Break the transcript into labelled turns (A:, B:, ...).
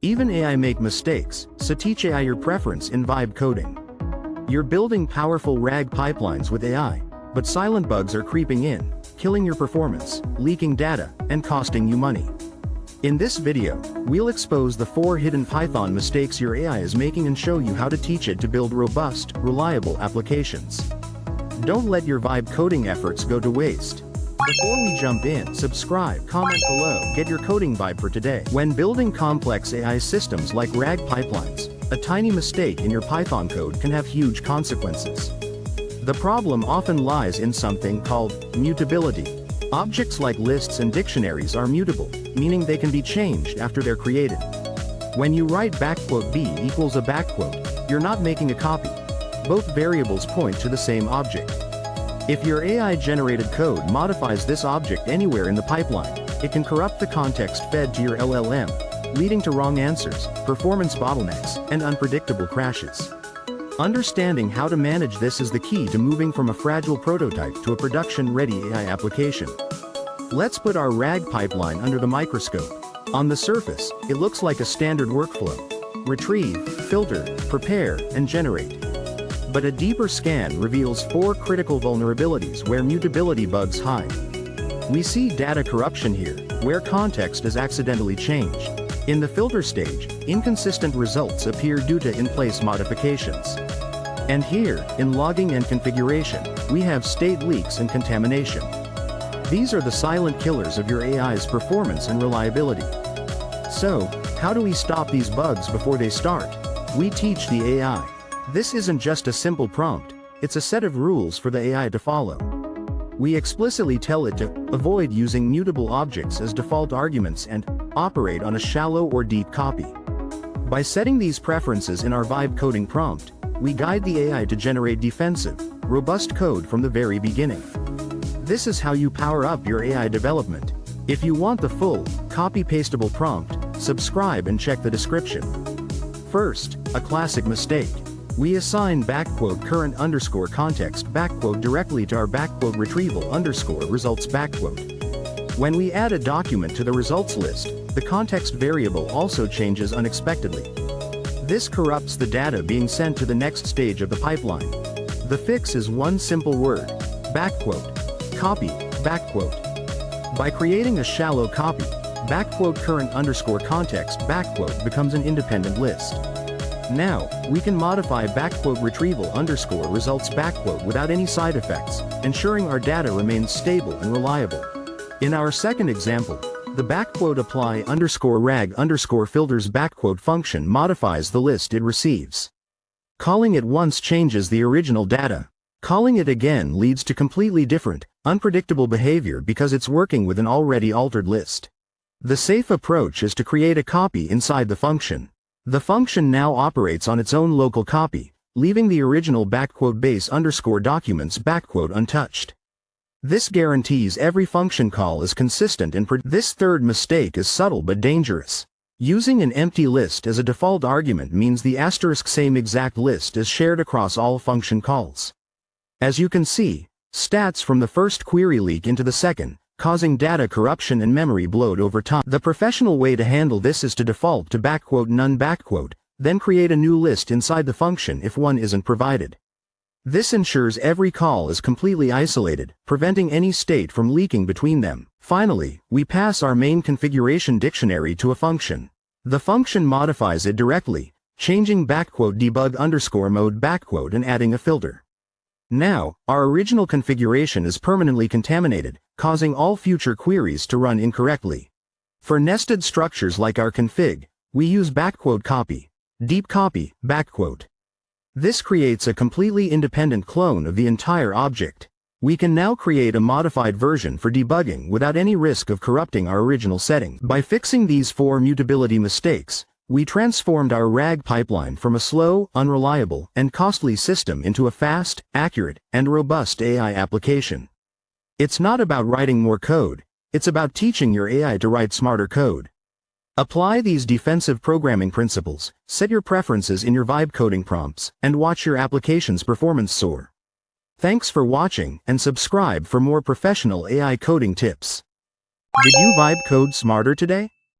A: Even AI make mistakes, so teach AI your preference in vibe coding. You're building powerful RAG pipelines with AI, but silent bugs are creeping in, killing your performance, leaking data, and costing you money. In this video, we'll expose the 4 hidden Python mistakes your AI is making and show you how to teach it to build robust, reliable applications. Don't let your vibe coding efforts go to waste. Before we jump in, subscribe, comment below, get your coding vibe for today. When building complex AI systems like RAG pipelines, a tiny mistake in your Python code can have huge consequences. The problem often lies in something called mutability. Objects like lists and dictionaries are mutable, meaning they can be changed after they're created. When you write "b equals a backquote," you're not making a copy. Both variables point to the same object. If your AI-generated code modifies this object anywhere in the pipeline, it can corrupt the context fed to your LLM, leading to wrong answers, performance bottlenecks, and unpredictable crashes. Understanding how to manage this is the key to moving from a fragile prototype to a production-ready AI application. Let's put our RAG pipeline under the microscope. On the surface, it looks like a standard workflow: retrieve, filter, prepare, and generate. But a deeper scan reveals 4 critical vulnerabilities where mutability bugs hide. We see data corruption here, where context is accidentally changed. In the filter stage, inconsistent results appear due to in-place modifications. And here, in logging and configuration, we have state leaks and contamination. These are the silent killers of your AI's performance and reliability. So, how do we stop these bugs before they start? We teach the AI. This isn't just a simple prompt, it's a set of rules for the AI to follow. We explicitly tell it to avoid using mutable objects as default arguments and operate on a shallow or deep copy. By setting these preferences in our vibe coding prompt, we guide the AI to generate defensive, robust code from the very beginning. This is how you power up your AI development. If you want the full, copy-pastable prompt, subscribe and check the description. First, a classic mistake. We assign "current underscore context" directly to our "retrieval underscore results". When we add a document to the results list, the context variable also changes unexpectedly. This corrupts the data being sent to the next stage of the pipeline. The fix is one simple word: copy, . By creating a shallow copy, "current underscore context" becomes an independent list. Now, we can modify "retrieval underscore results" without any side effects, ensuring our data remains stable and reliable. In our second example, the "apply underscore rag underscore filters" function modifies the list it receives. Calling it once changes the original data. Calling it again leads to completely different, unpredictable behavior because it's working with an already altered list. The safe approach is to create a copy inside the function. The function now operates on its own local copy, leaving the original "base underscore documents" untouched. This guarantees every function call is consistent and This third mistake is subtle but dangerous. Using an empty list as a default argument means the *same exact list is shared across all function calls. As you can see, stats from the first query leak into the second, causing data corruption and memory bloat over time. The professional way to handle this is to default to "none", then create a new list inside the function if one isn't provided. This ensures every call is completely isolated, preventing any state from leaking between them. Finally, we pass our main configuration dictionary to a function. The function modifies it directly, changing "debug underscore mode" and adding a filter. Now, our original configuration is permanently contaminated, causing all future queries to run incorrectly. For nested structures like our config, we use "copy, deep copy, ". This creates a completely independent clone of the entire object. We can now create a modified version for debugging without any risk of corrupting our original setting. By fixing these 4 mutability mistakes, we transformed our RAG pipeline from a slow, unreliable, and costly system into a fast, accurate, and robust AI application. It's not about writing more code, it's about teaching your AI to write smarter code. Apply these defensive programming principles, set your preferences in your vibe coding prompts, and watch your application's performance soar. Thanks for watching, and subscribe for more professional AI coding tips. Did you vibe code smarter today?